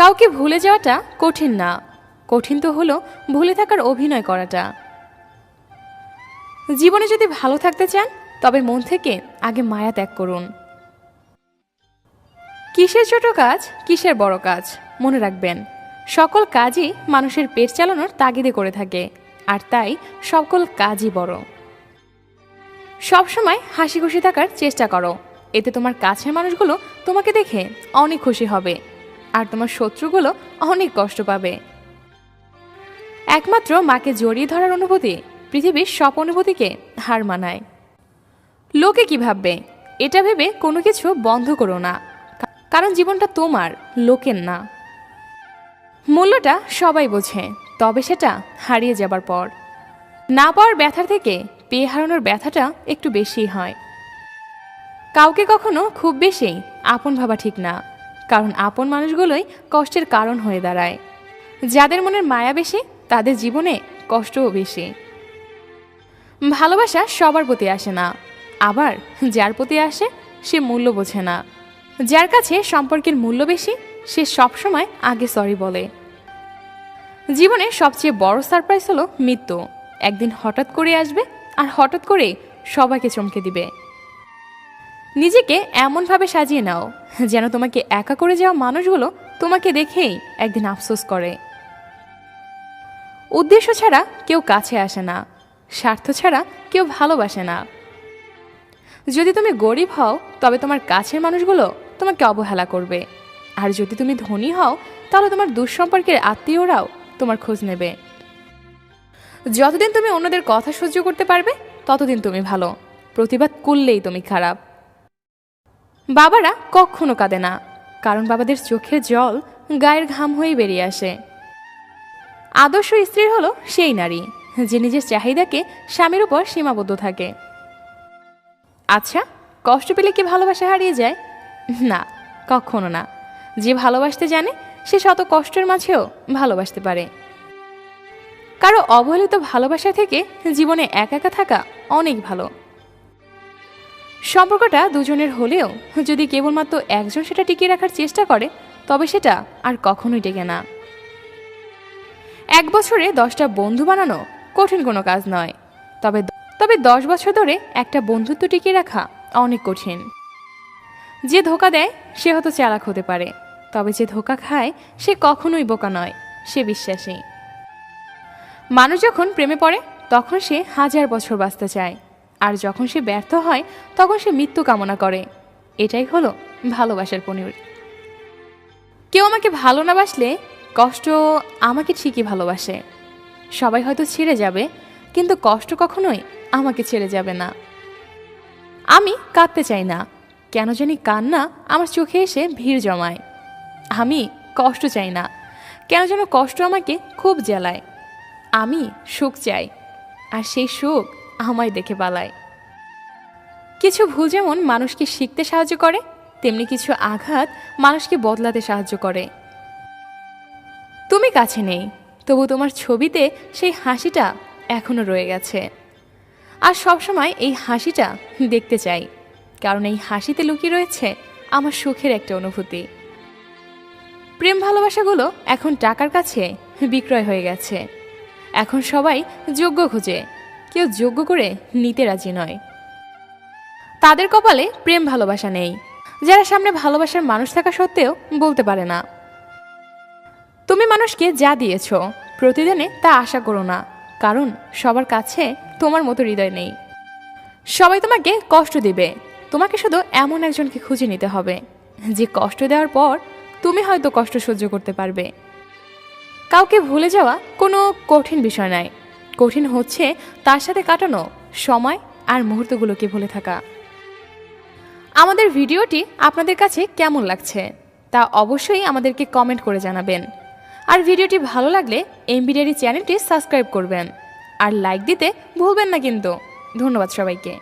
কাউকে ভুলে যাওয়াটা কঠিন না, কঠিন তো হলো ভুলে থাকার অভিনয় করাটা। জীবনে যদি ভালো থাকতে চান তবে মন থেকে আগে মায়া ত্যাগ করুন। কিসের ছোট কাজ কিসের বড় কাজ, মনে রাখবেন সকল কাজই মানুষের পেট চালানোর তাগিদে করে থাকে, আর তাই সকল কাজই বড়। সবসময় হাসি খুশি থাকার চেষ্টা করো, এতে তোমার কাছের মানুষগুলো তোমাকে দেখে অনেক খুশি হবে, আর তোমার শত্রুগুলো অনেক কষ্ট পাবে। একমাত্র মাকে জড়িয়ে ধরার অনুভূতি পৃথিবীর সব অনুভূতিকে হার মানায়। লোকে কি ভাববে এটা ভেবে কোনো কিছু বন্ধ করো না, কারণ জীবনটা তোমার, লোকের না। মূল্যটা সবাই বোঝে, তবে সেটা হারিয়ে যাবার পর। না পাওয়ার ব্যথার থেকে পেয়ে হারানোর ব্যথাটা একটু বেশিই হয়। কাউকে কখনো খুব বেশি আপন ভাবা ঠিক না, কারণ আপন মানুষগুলোই কষ্টের কারণ হয়ে দাঁড়ায়। যাদের মনের মায়া বেশি তাদের জীবনে কষ্টও বেশি। ভালোবাসা সবার প্রতি আসে না, আবার যার প্রতি আসে সে মূল্য বোঝে না। যার কাছে সম্পর্কের মূল্য বেশি সে সবসময় আগে সরি বলে। জীবনের সবচেয়ে বড় সারপ্রাইজ হলো মৃত্যু। একদিন হঠাৎ করে আসবে আর হঠাৎ করে সবাইকে চমকে দিবে। নিজেকে এমনভাবে সাজিয়ে নাও যেন তোমাকে একা করে যাওয়া মানুষগুলো তোমাকে দেখেই একদিন আফসোস করে। উদ্দেশ্য ছাড়া কেউ কাছে আসে না, স্বার্থ ছাড়া কেউ ভালোবাসে না। যদি তুমি গরিব হও তবে তোমার কাছের মানুষগুলো তোমাকে অবহেলা করবে, আর যদি তুমি ধনী হও তাহলে তোমার দুঃসম্পর্কের আত্মীয়রাও তোমার খোঁজ নেবে। যতদিন তুমি অন্যদের কথা সহ্য করতে পারবে ততদিন তুমি ভালো, প্রতিবাদ করলেই তুমি খারাপ। বাবারা কখনো কাঁদে না, কারণ বাবাদের চোখের জল গায়ের ঘাম হয়ে বেরিয়ে আসে। আদর্শ স্ত্রী হলো সেই নারী যে নিজের চাহিদাকে স্বামীর উপর সীমাবদ্ধ থাকে। আচ্ছা, কষ্ট পেলে কি ভালোবাসা হারিয়ে যায়? না, কখনো না। যে ভালোবাসতে জানে সে শত কষ্টের মাঝেও ভালোবাসতে পারে। কারো অবহেলিত ভালোবাসা থেকে জীবনে একা একা থাকা অনেক ভালো। সম্পর্কটা দুজনের হলেও যদি কেবলমাত্র একজন সেটা টিকিয়ে রাখার চেষ্টা করে তবে সেটা আর কখনোই টেকে না। এক বছরে 10টা বন্ধু বানানো কঠিন কোনো কাজ নয়, তবে 10 বছর ধরে একটা বন্ধুত্ব টিকিয়ে রাখা অনেক কঠিন। যে ধোকা দেয় সে হয়তো চালাক হতে পারে, তবে যে ধোকা খায় সে কখনোই বোকা নয়, সে বিশ্বাসী। মানুষ যখন প্রেমে পড়ে তখন সে 1000 বছর বাঁচতে চায়, আর যখন সে ব্যর্থ হয় তখন সে মৃত্যু কামনা করে। এটাই হলো ভালোবাসার পরিণতি। কেউ আমাকে ভালো না বাসলে কষ্ট আমাকে ঠিকই ভালোবাসে। সবাই হয়তো ছেড়ে যাবে, কিন্তু কষ্ট কখনোই আমাকে ছেড়ে যাবে না। আমি কাঁদতে চাই না, কেন জানি কান্না আমার চোখে এসে ভিড় জমায়। আমি কষ্ট চাই না, কেন যেন কষ্ট আমাকে খুব জ্বালায়। আমি সুখ চাই, আর সেই সুখ আমায় দেখে পালায়। কিছু ভুল যেমন মানুষকে শিখতে সাহায্য করে, তেমনি কিছু আঘাত মানুষকে বদলাতে সাহায্য করে। তুমি কাছে নেই, তবু তোমার ছবিতে সেই হাসিটা এখনো রয়ে গেছে। আর সবসময় এই হাসিটা দেখতে চাই, কারণ এই হাসিতে লুকিয়ে রয়েছে আমার সুখের একটা অনুভূতি। প্রেম ভালোবাসাগুলো এখন টাকার কাছে বিক্রয় হয়ে গেছে। এখন সবাই যোগ্য খোঁজে, কেউ যোগ্য করে নিতে রাজি নয়। তাদের কপালে প্রেম ভালোবাসা নেই যারা সামনে ভালোবাসার মানুষ থাকা সত্ত্বেও বলতে পারে না। তুমি মানুষকে যা দিয়েছ প্রতিদিনে তা আশা করো না, কারণ সবার কাছে তোমার মতো হৃদয় নেই। সবাই তোমাকে কষ্ট দিবে, তোমাকে শুধু এমন একজনকে খুঁজে নিতে হবে যে কষ্ট দেওয়ার পর তুমি হয়তো কষ্ট সহ্য করতে পারবে। কাউকে ভুলে যাওয়া কোনো কঠিন বিষয় নয়, কঠিন হচ্ছে তার সাথে কাটানো সময় আর মুহূর্তগুলোকে ভুলে থাকা। আমাদের ভিডিওটি আপনাদের কাছে কেমন লাগছে তা অবশ্যই আমাদেরকে কমেন্ট করে জানাবেন। আর ভিডিওটি ভালো লাগলে এমবি ডায়েরি চ্যানেলটি সাবস্ক্রাইব করবেন, আর লাইক দিতে ভুলবেন না কিন্তু। ধন্যবাদ সবাইকে।